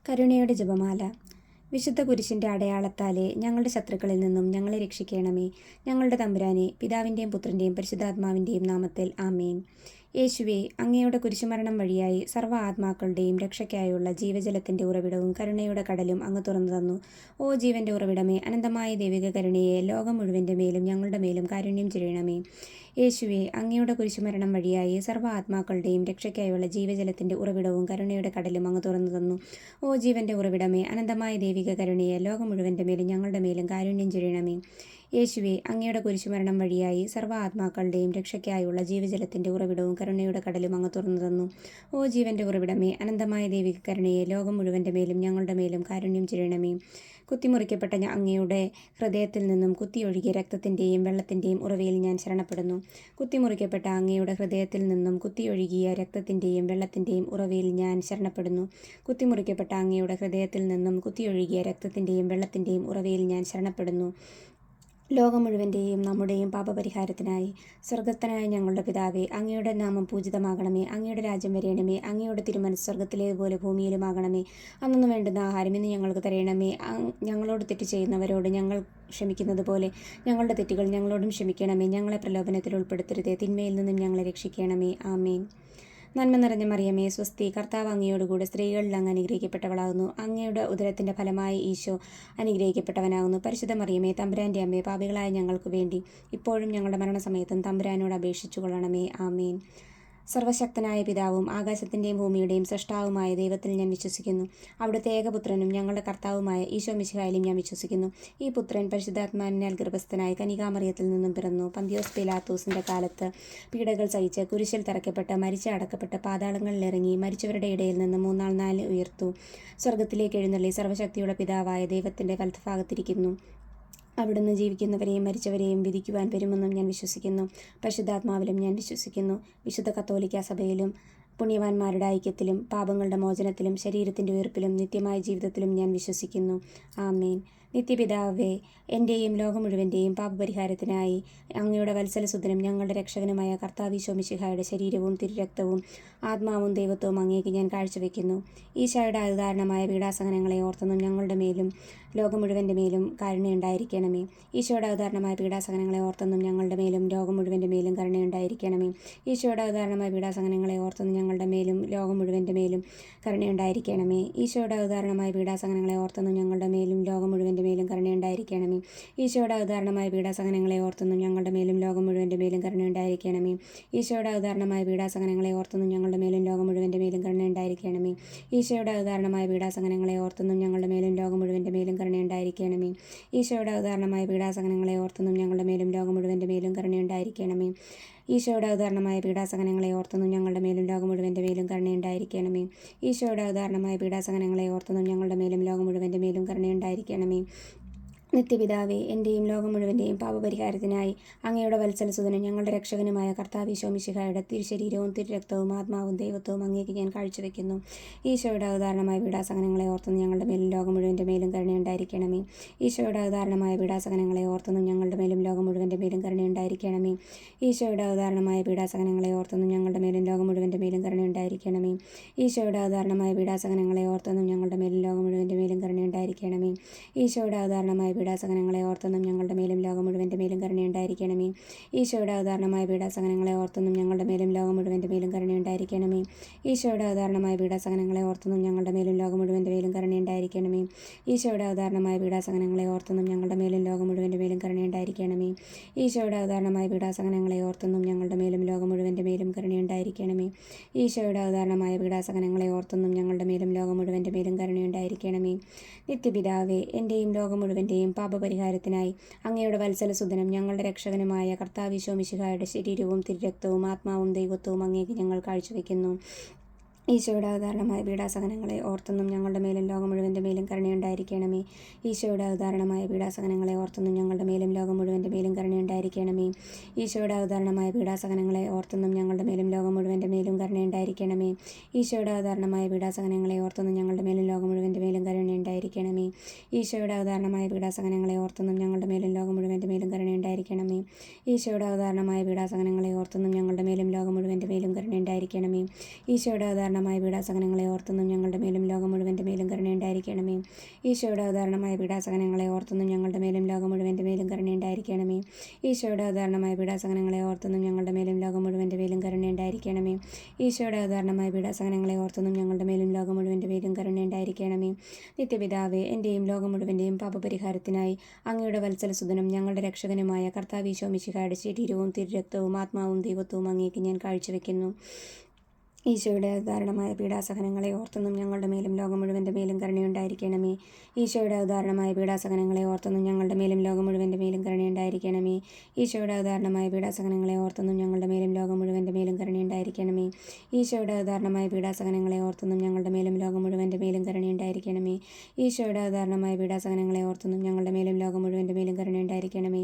കരുണയുടെ ജപമാല. വിശുദ്ധ കുരിശിൻ്റെ അടയാളത്താലെ ഞങ്ങളുടെ ശത്രുക്കളിൽ നിന്നും ഞങ്ങളെ രക്ഷിക്കണമേ. ഞങ്ങളുടെ തമ്പുരാനെ, പിതാവിൻ്റെയും പുത്രൻ്റെയും പരിശുദ്ധാത്മാവിൻ്റെയും നാമത്തിൽ ആമേൻ. യേശുവേ, അങ്ങയുടെ കുരിശുമരണം വഴിയായി സർവ്വ ആത്മാക്കളുടെയും രക്ഷയ്ക്കായുള്ള ജീവജലത്തിൻ്റെ ഉറവിടവും കരുണയുടെ കടലും അങ്ങ് തുറന്നു തന്നു. ഓ ജീവൻ്റെ ഉറവിടമേ, അനന്തമായ ദൈവിക കരുണയെ ലോകം മുഴുവൻ്റെ മേലും ഞങ്ങളുടെ മേലും കാരുണ്യം ചെയ്യണമേ. യേശുവേ, അങ്ങയുടെ കുരിശുമരണം വഴിയായി സർവ്വ ആത്മാക്കളുടെയും രക്ഷയ്ക്കായുള്ള ജീവജലത്തിൻ്റെ ഉറവിടവും കരുണയുടെ കടലും അങ്ങ് തുറന്നു തന്നു. ഓ ജീവൻ്റെ ഉറവിടമേ, അനന്തമായ ദൈവിക കരുണയെ ലോകം മുഴുവൻ്റെ മേലും ഞങ്ങളുടെ മേലും കാരുണ്യം ചെയ്യണമേ. യേശുവേ, അങ്ങയുടെ കുരിശുമരണം വഴിയായി സർവ്വ ആത്മാക്കളുടെയും രക്ഷയ്ക്കായുള്ള ജീവജലത്തിൻ്റെ ഉറവിടവും കരുണയുടെ കടലും അങ്ങ് തുറന്നു തന്നു. ഓ ജീവൻ്റെ ഉറവിടമേ, അനന്തമായ ദൈവിക കരുണയെ ലോകം മുഴുവൻ്റെ മേലും ഞങ്ങളുടെ മേലും കാരുണ്യം ചെയ്യണമേ. കുത്തിമുറിക്കപ്പെട്ട അങ്ങയുടെ ഹൃദയത്തിൽ നിന്നും കുത്തിയൊഴുകിയ രക്തത്തിൻ്റെയും വെള്ളത്തിൻ്റെയും ഉറവയിൽ ഞാൻ ശരണപ്പെടുന്നു. കുത്തിമുറിക്കപ്പെട്ട അങ്ങയുടെ ഹൃദയത്തിൽ നിന്നും കുത്തിയൊഴുകിയ രക്തത്തിൻ്റെയും വെള്ളത്തിൻ്റെയും ഉറവയിൽ ഞാൻ ശരണപ്പെടുന്നു. കുത്തിമുറിക്കപ്പെട്ട അങ്ങയുടെ ഹൃദയത്തിൽ നിന്നും കുത്തിയൊഴുകിയ രക്തത്തിൻ്റെയും വെള്ളത്തിൻ്റെയും ഉറവയിൽ ഞാൻ ശരണപ്പെടുന്നു. ലോകം മുഴുവൻ്റെയും നമ്മുടെയും പാപപരിഹാരത്തിനായി സ്വർഗസ്ഥനായ ഞങ്ങളുടെ പിതാവേ, അങ്ങയുടെ നാമം പൂജിതമാകണമേ. അങ്ങയുടെ രാജ്യം വരയണമേ. അങ്ങയുടെ തിരുമനസ്സ് സ്വർഗത്തിലേതുപോലെ ഭൂമിയിലുമാകണമേ. അന്നു വേണ്ടുന്ന ആഹാരം ഇന്ന് ഞങ്ങൾക്ക് തരയണമേ. ഞങ്ങളോട് തെറ്റ് ചെയ്യുന്നവരോട് ഞങ്ങൾ ക്ഷമിക്കുന്നത് പോലെ ഞങ്ങളുടെ തെറ്റുകൾ ഞങ്ങളോടും ക്ഷമിക്കണമേ. ഞങ്ങളെ പ്രലോഭനത്തിൽ ഉൾപ്പെടുത്തരുതേ, തിന്മയിൽ നിന്നും ഞങ്ങളെ രക്ഷിക്കണമേ. ആമേൻ. നന്മ നിറഞ്ഞ മറിയമേ, സ്വസ്തി, കർത്താവ് അങ്ങയോടുകൂടെ സ്ത്രീകളിൽ അങ്ങ് അനുഗ്രഹിക്കപ്പെട്ടവളാകുന്നു. അങ്ങയുടെ ഉദരത്തിൻ്റെ ഫലമായ ഈശോ അനുഗ്രഹിക്കപ്പെട്ടവനാകുന്നു. പരിശുദ്ധ മറിയമേ, തമ്പുരാൻ്റെ അമ്മേ, പാപികളായ ഞങ്ങൾക്ക് വേണ്ടി ഇപ്പോഴും ഞങ്ങളുടെ മരണസമയത്തും തമ്പുരാനോട് അപേക്ഷിച്ചു കൊള്ളണമേ. ആമേൻ. സർവശക്തനായ പിതാവും ആകാശത്തിൻ്റെയും ഭൂമിയുടെയും സൃഷ്ടാവുമായ ദൈവത്തിൽ ഞാൻ വിശ്വസിക്കുന്നു. അവിടുത്തെ ഏകപുത്രനും ഞങ്ങളുടെ കർത്താവുമായ ഈശോ മിശിഹായിലും ഞാൻ വിശ്വസിക്കുന്നു. ഈ പുത്രൻ പരിശുദ്ധാത്മാവിനാൽ ഗർഭസ്ഥനായി കന്യകാമറിയത്തിൽ നിന്നും പിറന്നു. പന്തിയോസ് പീലാത്തോസിൻ്റെ കാലത്ത് പീഡകൾ സഹിച്ച് കുരിശിൽ തറയ്ക്കപ്പെട്ട് മരിച്ച് അടക്കപ്പെട്ട് പാതാളങ്ങളിലിറങ്ങി മരിച്ചവരുടെ ഇടയിൽ നിന്ന് മൂന്നാൾ നാല് ഉയർത്തു. സ്വർഗത്തിലേക്ക് എഴുന്നള്ളി സർവശക്തിയുള്ള പിതാവായ ദൈവത്തിൻ്റെ വലത്തുഭാഗത്തിരിക്കുന്നു. അവിടുന്ന് ജീവിക്കുന്നവരെയും മരിച്ചവരെയും വിധിക്കുവാൻ വരുമെന്നും ഞാൻ വിശ്വസിക്കുന്നു. പരിശുദ്ധാത്മാവിലും ഞാൻ വിശ്വസിക്കുന്നു. വിശുദ്ധ കത്തോലിക്കാ സഭയിലും പുണ്യവാന്മാരുടെ ഐക്യത്തിലും പാപങ്ങളുടെ മോചനത്തിലും ശരീരത്തിൻ്റെ ഉയർപ്പിലും നിത്യമായ ജീവിതത്തിലും ഞാൻ വിശ്വസിക്കുന്നു. ആമേൻ. നിത്യപിതാവേ, എൻ്റെയും ലോകം മുഴുവൻ്റെയും പാപപരിഹാരത്തിനായി അങ്ങയുടെ വത്സലസുതനും ഞങ്ങളുടെ രക്ഷകനുമായ കർത്താവീശോ മിശിഹായുടെ ശരീരവും തിരുരക്തവും ആത്മാവും ദൈവത്വവും അങ്ങേക്ക് ഞാൻ കാഴ്ചവെക്കുന്നു. ഈശോയുടെ ഉദാഹരണമായ പീഡാസഹനങ്ങളെ ഓർത്തെന്നും ഞങ്ങളുടെ മേലും ലോകം മുഴുവൻ്റെ മേലും കരുണയുണ്ടായിരിക്കണമേ. ഈശോയുടെ ഉദാഹരണമായ പീഡാസഹനങ്ങളെ ഓർത്തെന്നും ഞങ്ങളുടെ മേലും ലോകം മുഴുവൻ്റെ മേലും കരുണയുണ്ടായിരിക്കണമേ. ഈശോയുടെ ഉദാഹരണമായ പീഡാസഹനങ്ങളെ ഓർത്തെന്നും ഞങ്ങളുടെ മേലും ലോകം മുഴുവൻ്റെ മേലും കരുണയുണ്ടായിരിക്കണമേ. ഈശോയുടെ ഉദാഹരണമായ പീഡാസഹനങ്ങളെ ഓർത്തെന്നും ഞങ്ങളുടെ മേലും ലോകം മുഴുവൻ്റെ മേലും കരുണയുണ്ടായിരിക്കണമേ. ഈശോയുടെ ഉദാഹരണമായ പീഡാസഹനങ്ങളെ ഓർത്തെന്നും ഞങ്ങളുടെ മേലും ലോകം മുഴുവൻ്റെ മേലും കരുണയുണ്ടായിരിക്കണമേ. ഈശോയുടെ ഉദാഹരണമായ പീഡാസഹനങ്ങളെ ഓർത്തെന്നും ഞങ്ങളുടെ മേലും ലോകം മുഴുവൻ്റെ മേലും കരുണയുണ്ടായിരിക്കണമേ. ഈശോയുടെ ഉദാഹരണമായ പീഡാസഹനങ്ങളെ ഓർത്തെന്നും ഞങ്ങളുടെ മേലും ലോകം മുഴുവൻ്റെ മേലും കരുണയുണ്ടായിരിക്കണമേ. ഈശോയുടെ ഉദാഹരണമായ പീഡാസഹനങ്ങളെ ഓർത്തെന്നും ഞങ്ങളുടെ മേലും ലോകം മുഴുവൻ്റെ മേലും കരുണയുണ്ടായിരിക്കണമേ. ഈശോയുടെ ഉദാഹരണമായ പീഡാസഹനങ്ങളെ ഓർത്തെന്നും ഞങ്ങളുടെ മേലും ലോകം മുഴുവൻ്റെ മേലും കരുണയുണ്ടായിരിക്കണമേ. ഈശോയുടെ ഉദാഹരണമായ പീഡാസഹനങ്ങളെ ഓർത്തെന്നും ഞങ്ങളുടെ മേലും ലോകം മുഴുവൻ്റെ മേലും കരുണയുണ്ടായിരിക്കണമേ. നിത്യപിതാവേ, എൻ്റെയും ലോകം മുഴുവൻ്റെയും പാപപരിഹാരത്തിനായി അങ്ങയുടെ വത്സലസുതനും ഞങ്ങളുടെ രക്ഷകനുമായ കർത്താവീശോ മിശിഹായുടെ തിരുശരീരവും തിരുരക്തവും ആത്മാവും ദൈവത്വവും അങ്ങേക്ക് ഞാൻ കാഴ്ചവെക്കുന്നു. ഈശോയുടെ ഉദാഹരണമായ പീഡാസഹനങ്ങളെ ഓർത്തെന്നും ഞങ്ങളുടെ മേലും ലോകം മുഴുവൻ്റെ മേലും കരുണയുണ്ടായിരിക്കണമേ. ഈശോയുടെ ഉദാഹരണമായ പീഡാസഹനങ്ങളെ ഓർത്തെന്നും ഞങ്ങളുടെ മേലും ലോകം മുഴുവൻ്റെ മേലും കരുണയുണ്ടായിരിക്കണമേ. ഈശോയുടെ ഉദാഹരണമായ പീഡാസഹനങ്ങളെ ഓർത്തെന്നും ഞങ്ങളുടെ മേലും ലോകം മുഴുവൻ്റെ മേലും കരുണയുണ്ടായിരിക്കണമേ. ഈശോയുടെ ഉദാഹരണമായ പീഡാസഹനങ്ങളെ ഓർത്തെന്നും ഞങ്ങളുടെ മേലും ലോകം മുഴുവൻ്റെ മേലും കരുണയുണ്ടായിരിക്കണമേ. ഈശോയുടെ ഉദാഹരണമായ പീഡാസഹനങ്ങളെ ഓർത്തെന്നും ഞങ്ങളുടെ മേലും ലോകം മുഴുവൻ്റെ മേലും കരുണയുണ്ടായിരിക്കണമേ. ഈശോയുടെ ഉദാഹരണമായ പീഡാസഹനങ്ങളെ ഓർത്തെന്നും ഞങ്ങളുടെ മേലും ലോകം മുഴുവൻ്റെ മേലും കരുണയുണ്ടായിരിക്കണമേ. ഈശോയുടെ ഉദാഹരണമായ പീഡാസഹനങ്ങളെ ഓർത്തെന്നും ഞങ്ങളുടെ മേലും ലോകം മുഴുവൻ്റെ മേലും കരുണയുണ്ടായിരിക്കണമേ. ഈശോയുടെ ഉദാഹരണമായ പീഡാസഹനങ്ങളെ ഓർത്തെന്നും ഞങ്ങളുടെ മേലും ലോകം മുഴുവൻ്റെ മേലും കരുണയുണ്ടായിരിക്കണമേ. ഈശോയുടെ ഉദാഹരണമായ പീഡാസഹനങ്ങളെ ഓർത്തെന്നും ഞങ്ങളുടെ മേലും ലോകം മുഴുവൻ്റെ മേലും കരുണയുണ്ടായിരിക്കണമേ. ഈശോയുടെ ഉദാഹരണമായ പീഡാസഹനങ്ങളെ ഓർത്തെന്നും ഞങ്ങളുടെ മേലും ലോകം മുഴുവൻ്റെ മേലും കരുണയുണ്ടായിരിക്കണമേ. നിത്യപിതാവേ, എൻ്റെയും ലോകം മുഴുവൻ്റെയും പാപപരിഹാരത്തിനായി അങ്ങയുടെ വത്സലസുതനും ഞങ്ങളുടെ രക്ഷകനുമായ കർത്താവീശോ മിശിഹായുടെ ശരീരവും തിരുരക്തവും ആത്മാവും ദൈവത്വവും അങ്ങേക്ക് ഞങ്ങൾ കാഴ്ചവെക്കുന്നു. ഈശോയുടെ ഉദാഹരണമായ പീഡാസഹനങ്ങളെ ഓർത്തെന്നും ഞങ്ങളുടെ മേലും ലോകം മുഴുവൻ്റെ മേലും കരുണയുണ്ടായിരിക്കണമേ. ഈശോയുടെ ഉദാഹരണമായ പീഡാസഹനങ്ങളെ ഓർത്തെന്നും ഞങ്ങളുടെ മേലും ലോകം മുഴുവൻ്റെ മേലും കരുണയുണ്ടായിരിക്കണമേ. ഈശോയുടെ ഉദാഹരണമായ പീഡാസഹനങ്ങളെ ഓർത്തെന്നും ഞങ്ങളുടെ മേലും ലോകം മുഴുവൻ്റെ മേലും കരുണയുണ്ടായിരിക്കണമേ. ഈശോയുടെ ഉദാഹരണമായ പീഡാസഹനങ്ങളെ ഓർത്തെന്നും ഞങ്ങളുടെ മേലും ലോകം മുഴുവൻ്റെ മേലും കരുണയുണ്ടായിരിക്കണമേ. ഈശോയുടെ ഉദാഹരണമായ പീഡാസഹനങ്ങളെ ഓർത്തെന്നും ഞങ്ങളുടെ മേലും ലോകം മുഴുവൻ്റെ മേലും കരുണയുണ്ടായിരിക്കണമേ. ഈശോയുടെ ഉദാഹരണമായ പീഡാസഹനങ്ങളെ ഓർത്തെന്നും ഞങ്ങളുടെ മേലും ലോകം മുഴുവൻ്റെ മേലും കരുണയുണ്ടായിരിക്കണമേ. ഈശോയുടെ ഉദാഹരണമായ പീഡാസഹനങ്ങളെ ഓർത്തെന്നും ഞങ്ങളുടെ മേലും ലോകം മുഴുവൻ്റെ മേലും കരുണയുണ്ടായിരിക്കണമേ. കരുണയുണ്ടായിരിക്കണമേ. ഈശോയുടെ ഉദാഹരണമായ പീഡാസഹനങ്ങളെ ഓർത്തെന്നും ഞങ്ങളുടെ മേലും ലോകം മുഴുവൻ്റെ മേലും കരുണയുണ്ടായിരിക്കണമേ. ഈശോയുടെ ഉദാഹരണമായ പീഡാസഹനങ്ങളെ ഓർത്തെന്നും ഞങ്ങളുടെ മേലും ലോകം മുഴുവൻ്റെ മേലും കരുണയുണ്ടായിരിക്കണമേ. ഈശോയുടെ ഉദാഹരണമായ പീഡാസഹനങ്ങളെ ഓർത്തെന്നും ഞങ്ങളുടെ മേലും ലോകം മുഴുവൻ്റെ മേലും കരുണയുണ്ടായിരിക്കണമേ. നിത്യപിതാവേ, എൻ്റെയും ലോകം മുഴുവൻ്റെയും പാപപരിഹാരത്തിനായി അങ്ങയുടെ വത്സലസുതനും ഞങ്ങളുടെ രക്ഷകനുമായ കർത്താവ് ഈശോ മിശിഹായുടെ ശരീരവും തിരുരക്തവും ആത്മാവും ദൈവത്വവും അങ്ങേക്ക് ഞാൻ കാഴ്ചവെക്കുന്നു. ഈശോയുടെ ഉദാഹരണമായ പീഡാസഹനങ്ങളെ ഓർത്തെന്നും ഞങ്ങളുടെ മേലും ലോകം മുഴുവൻ്റെ മേലും കരുണയുണ്ടായിരിക്കണമേ. ഈശോയുടെ ഉദാഹരണമായ പീഡാസഹനങ്ങളെ ഓർത്തെന്നും ഞങ്ങളുടെ മേലും ലോകം മുഴുവൻ്റെ മേലും കരുണയുണ്ടായിരിക്കണമേ. ഈശോയുടെ ഉദാഹരണമായ പീഡാസഹനങ്ങളെ ഓർത്തെന്നും ഞങ്ങളുടെ മേലും ലോകം മുഴുവൻ്റെ മേലും കരുണയുണ്ടായിരിക്കണമേ. ഈശോയുടെ ഉദാഹരണമായ പീഡാസഹനങ്ങളെ ഓർത്തെന്നും ഞങ്ങളുടെ മേലും ലോകം മുഴുവൻ്റെ മേലും കരുണയുണ്ടായിരിക്കണമേ. ഈശോയുടെ ഉദാഹരണമായ പീഡാസഹനങ്ങളെ ഓർത്തെന്നും ഞങ്ങളുടെ മേലും ലോകം മുഴുവൻ്റെ മേലും കരുണയുണ്ടായിരിക്കണമേ.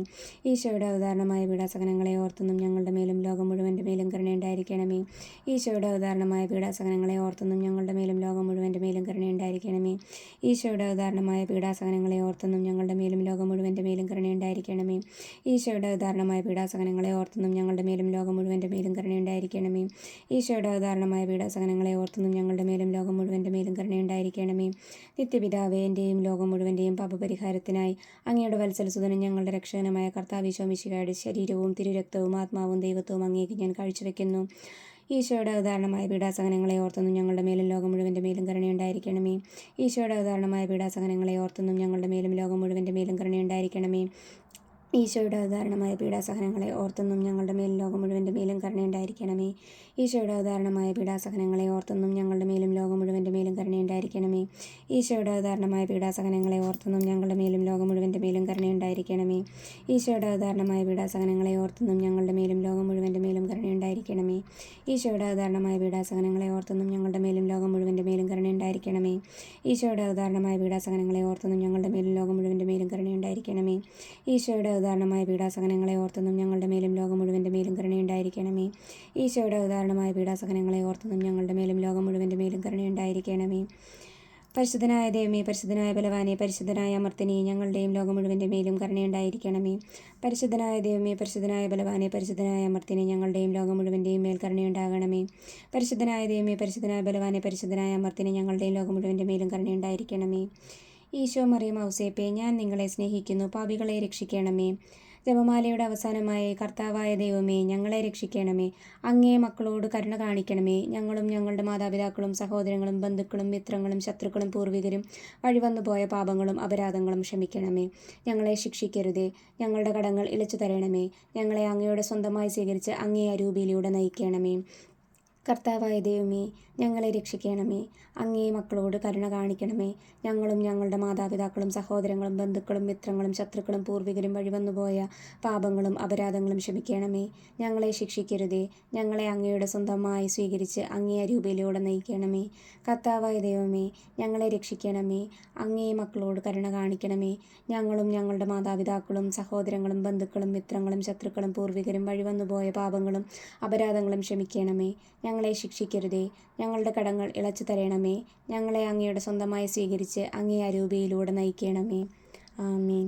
ഈശോയുടെ ഉദാഹരണമായ പീഡാസഹനങ്ങളെ ഓർത്തെന്നും ഞങ്ങളുടെ മേലും ലോകം മുഴുവൻ്റെ മേലും കരുണയുണ്ടായിരിക്കണമേ. ഈശോയുടെ ഉദാഹരണമായ പീഡാസഹനങ്ങളെ ഓർത്തെന്നും ഞങ്ങളുടെ മേലും ലോകം മുഴുവൻ്റെ മേലും കരുണയുണ്ടായിരിക്കണമേ. ഈശോയുടെ ഉദാഹരണമായ പീഡാസഹനങ്ങളെ ഓർത്തെന്നും ഞങ്ങളുടെ മേലും ലോകം മുഴുവൻ്റെ മേലും കരുണയുണ്ടായിരിക്കണമേ. ഈശോയുടെ ഉദാഹരണമായ പീഡാസഹനങ്ങളെ ഓർത്തെന്നും ഞങ്ങളുടെ മേലും ലോകം മുഴുവൻ്റെ മേലും കരുണയുണ്ടായിരിക്കണമേ. ഈശോയുടെ ഉദാഹരണമായ പീഡാസഹനങ്ങളെ ഓർത്തെന്നും ഞങ്ങളുടെ മേലും ലോകം മുഴുവൻ്റെ മേലും കരുണയുണ്ടായിരിക്കണമേ. നിത്യപിതാവേ, എൻ്റെയും ലോകം മുഴുവൻ്റെയും പാപപരിഹാരത്തിനായി അങ്ങയുടെ വത്സലസുതനും ഞങ്ങളുടെ രക്ഷകനുമായ കർത്താവ് ഈശോ മിശിഹായുടെ ശരീരവും തിരുരക്തവും ആത്മാവും ദൈവത്വവും അങ്ങേക്ക് ഞാൻ കാഴ്ചവെക്കുന്നു. ഈശോയുടെ ഉദാഹരണമായ പീഡാസഹനങ്ങളെ ഓർത്തെന്നും ഞങ്ങളുടെ മേലും ലോകം മുഴുവൻ്റെ മേലും കരുണയുണ്ടായിരിക്കണമേ. ഈശോയുടെ ഉദാഹരണമായ പീഡാസഹനങ്ങളെ ഓർത്തെന്നും ഞങ്ങളുടെ മേലും ലോകം മുഴുവൻ്റെ മേലും കരുണയുണ്ടായിരിക്കണമേ. ഈശോയുടെ ഉദാഹരണമായ പീഡാസഹനങ്ങളെ ഓർത്തെന്നും ഞങ്ങളുടെ മേലും ലോകം മുഴുവൻ്റെ മേലും കരുണയുണ്ടായിരിക്കണമേ. ഈശോയുടെ ഉദാഹരണമായ പീഡാസഹനങ്ങളെ ഓർത്തെന്നും ഞങ്ങളുടെ മേലും ലോകം മുഴുവൻ്റെ മേലും കരുണയുണ്ടായിരിക്കണമേ. ഈശോയുടെ ഉദാഹരണമായ പീഡാസഹനങ്ങളെ ഓർത്തെന്നും ഞങ്ങളുടെ മേലും ലോകം മുഴുവൻ്റെ മേലും കരുണയുണ്ടായിരിക്കണമേ. ഈശോയുടെ ഉദാഹരണമായ പീഡാസഹനങ്ങളെ ഓർത്തെന്നും ഞങ്ങളുടെ മേലും ലോകം മുഴുവൻ്റെ മേലും കരുണയുണ്ടായിരിക്കണമേ. ഈശോയുടെ ഉദാഹരണമായ പീഡാസഹനങ്ങളെ ഓർത്തെന്നും ഞങ്ങളുടെ മേലും ലോകം മുഴുവൻ്റെ മേലും കരുണയുണ്ടായിരിക്കണമേ. ഈശോയുടെ ഉദാഹരണമായ പീഡാസഹനങ്ങളെ ഓർത്തെന്നും ഞങ്ങളുടെ മേലും ലോകം മുഴുവൻ്റെ മേലും കരുണയുണ്ടായിരിക്കണമേ. ഈശോയുടെ ഉദാഹരണമായ പീഡാസഹനങ്ങളെ ഓർത്തെന്നും ഞങ്ങളുടെ മേലും ലോകം മുഴുവൻ്റെ മേലും കരുണയുണ്ടായിരിക്കണമേ. ഈശോയുടെ ഉദാഹരണമായ പീഡാസഹനങ്ങളെ ഓർത്തെന്നും ഞങ്ങളുടെ മേലും ലോകം മുഴുവൻ്റെ മേലും കരുണയുണ്ടായിരിക്കണമേ. പരിശുദ്ധനായ ദൈവമേ, പരിശുദ്ധനായ ബലവാനെ, പരിശുദ്ധനായ അമർത്തിനെ, ഞങ്ങളുടെയും ലോകം മുഴുവൻ്റെ മേലും കരുണയുണ്ടായിരിക്കണമേ. പരിശുദ്ധനായ ദൈവമേ, പരിശുദ്ധനായ ബലവാനെ, പരിശുദ്ധനായ അമർത്തിനെ, ഞങ്ങളുടെയും ലോകം മുഴുവൻ്റെയും മേൽ കരുണയുണ്ടാകണമേ. പരിശുദ്ധനായ ദൈവമേ, പരിശുദ്ധനായ ബലവാനെ, പരിശുദ്ധനായ അമർത്തിനെ, ഞങ്ങളുടെയും ലോകം മുഴുവൻ്റെ മേലും കരുണയുണ്ടായിരിക്കണമേ. ഈശോ മറിയം ഔസേപ്പേ, ഞാൻ നിങ്ങളെ സ്നേഹിക്കുന്നു, പാപികളെ രക്ഷിക്കണമേ. ജപമാലയുടെ അവസാനമായ കർത്താവായ ദൈവമേ, ഞങ്ങളെ രക്ഷിക്കണമേ. അങ്ങേ മക്കളോട് കരുണ കാണിക്കണമേ. ഞങ്ങളും ഞങ്ങളുടെ മാതാപിതാക്കളും സഹോദരങ്ങളും ബന്ധുക്കളും മിത്രങ്ങളും ശത്രുക്കളും പൂർവികരും വഴിവന്നുപോയ പാപങ്ങളും അപരാധങ്ങളും ക്ഷമിക്കണമേ. ഞങ്ങളെ ശിക്ഷിക്കരുതേ. ഞങ്ങളുടെ കടങ്ങൾ ഇളച്ചു തരണമേ. ഞങ്ങളെ അങ്ങയുടെ സ്വന്തമായി സ്വീകരിച്ച് അങ്ങേ അരൂപിയിലൂടെ നയിക്കണമേ. കർത്താവായ ദൈവമേ, ഞങ്ങളെ രക്ഷിക്കണമേ. അങ്ങേ മക്കളോട് കരുണ കാണിക്കണമേ. ഞങ്ങളും ഞങ്ങളുടെ മാതാപിതാക്കളും സഹോദരങ്ങളും ബന്ധുക്കളും മിത്രങ്ങളും ശത്രുക്കളും പൂർവികരും വഴിവന്നുപോയ പാപങ്ങളും അപരാധങ്ങളും ക്ഷമിക്കണമേ. ഞങ്ങളെ ശിക്ഷിക്കരുതേ. ഞങ്ങളെ അങ്ങയുടെ സ്വന്തമായി സ്വീകരിച്ച് അങ്ങേ അരൂപിയിലൂടെ നയിക്കണമേ. കർത്താവായ ദൈവമേ, ഞങ്ങളെ രക്ഷിക്കണമേ. അങ്ങേ മക്കളോട് കരുണ കാണിക്കണമേ. ഞങ്ങളും ഞങ്ങളുടെ മാതാപിതാക്കളും സഹോദരങ്ങളും ബന്ധുക്കളും മിത്രങ്ങളും ശത്രുക്കളും പൂർവികരും വഴിവന്നുപോയ പാപങ്ങളും അപരാധങ്ങളും ക്ഷമിക്കണമേ. ഞങ്ങളെ ശിക്ഷിക്കരുതേ. ഞങ്ങളുടെ കടങ്ങൾ ഇളച്ചു തരണമേ. ഞങ്ങളെ അങ്ങയുടെ സ്വന്തമായി സ്വീകരിച്ച് അങ്ങേ അരൂപിയിലൂടെ നയിക്കണമേ. ആമേൻ.